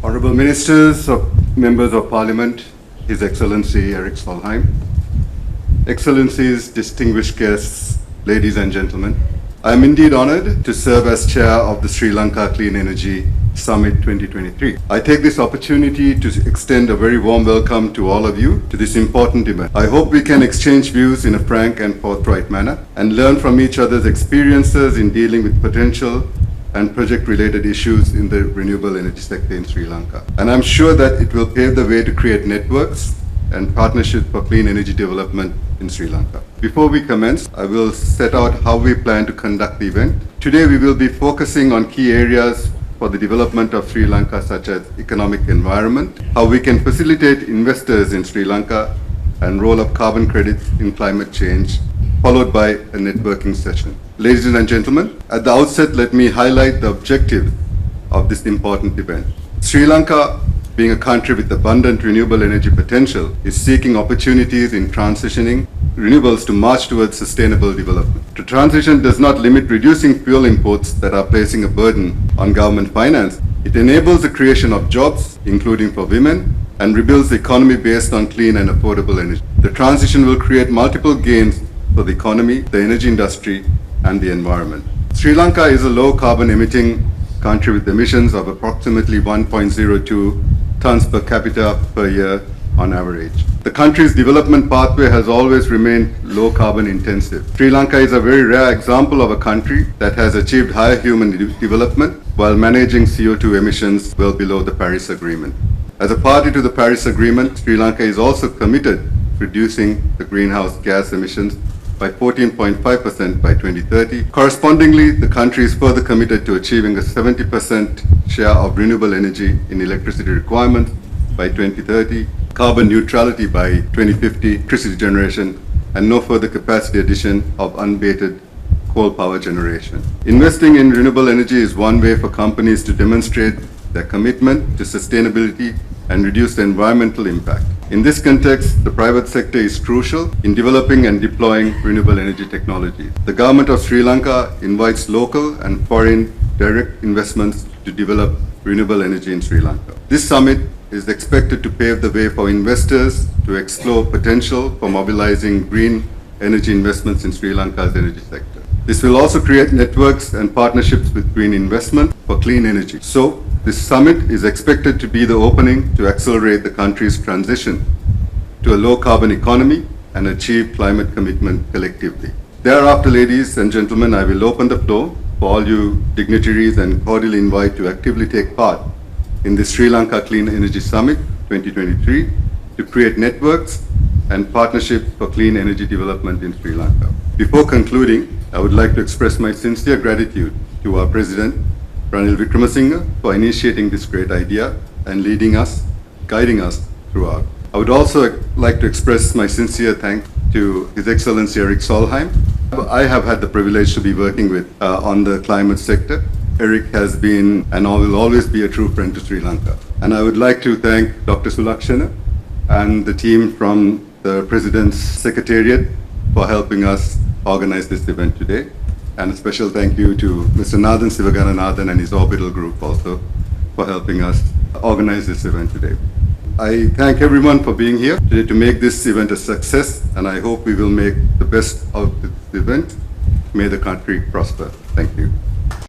Honorable Ministers, Members of Parliament, His Excellency Eric Solheim, Excellencies, distinguished guests, ladies and gentlemen, I am indeed honored to serve as Chair of the Sri Lanka Clean Energy Summit 2023. I take this opportunity to extend a very warm welcome to all of you to this important event. I hope we can exchange views in a frank and forthright manner and learn from each other's experiences in dealing with potential and project-related issues in the renewable energy sector in Sri Lanka. And I'm sure that it will pave the way to create networks and partnerships for clean energy development in Sri Lanka. Before we commence, I will set out how we plan to conduct the event. Today we will be focusing on key areas for the development of Sri Lanka, such as economic environment, how we can facilitate investors in Sri Lanka, and roll up carbon credits in climate change, followed by a networking session. Ladies and gentlemen, at the outset, let me highlight the objective of this important event. Sri Lanka, being a country with abundant renewable energy potential, is seeking opportunities in transitioning renewables to march towards sustainable development. The transition does not limit reducing fuel imports that are placing a burden on government finance. It enables the creation of jobs, including for women, and rebuilds the economy based on clean and affordable energy. The transition will create multiple gains for the economy, the energy industry, and the environment. Sri Lanka is a low carbon emitting country with emissions of approximately 1.02 tons per capita per year on average. The country's development pathway has always remained low carbon intensive. Sri Lanka is a very rare example of a country that has achieved higher human development while managing CO2 emissions well below the Paris Agreement. As a party to the Paris Agreement, Sri Lanka is also committed to reducing the greenhouse gas emissions by 14.5% by 2030. Correspondingly, the country is further committed to achieving a 70% share of renewable energy in electricity requirements by 2030, carbon neutrality by 2050, electricity generation, and no further capacity addition of unabated coal power generation. Investing in renewable energy is one way for companies to demonstrate their commitment to sustainability and reduce the environmental impact. In this context, the private sector is crucial in developing and deploying renewable energy technology. The government of Sri Lanka invites local and foreign direct investments to develop renewable energy in Sri Lanka. This summit is expected to pave the way for investors to explore potential for mobilizing green energy investments in Sri Lanka's energy sector. This will also create networks and partnerships with green investment for clean energy. So, this summit is expected to be the opening to accelerate the country's transition to a low-carbon economy and achieve climate commitment collectively. Thereafter, ladies and gentlemen, I will open the floor for all you dignitaries and cordially invite to actively take part in the Sri Lanka Clean Energy Summit 2023 to create networks and partnerships for clean energy development in Sri Lanka. Before concluding, I would like to express my sincere gratitude to our President, Ranil Wickremesinghe, for initiating this great idea and leading us, guiding us throughout. I would also like to express my sincere thanks to His Excellency Eric Solheim. I have had the privilege to be working with on the climate sector. Eric has been and will always be a true friend to Sri Lanka. And I would like to thank Dr. Sulakshana and the team from the President's Secretariat for helping us organize this event today. And a special thank you to Mr. Nathan Sivagananathan and his Orbital Group also for helping us organize this event today. I thank everyone for being here today to make this event a success, and I hope we will make the best of this event. May the country prosper. Thank you.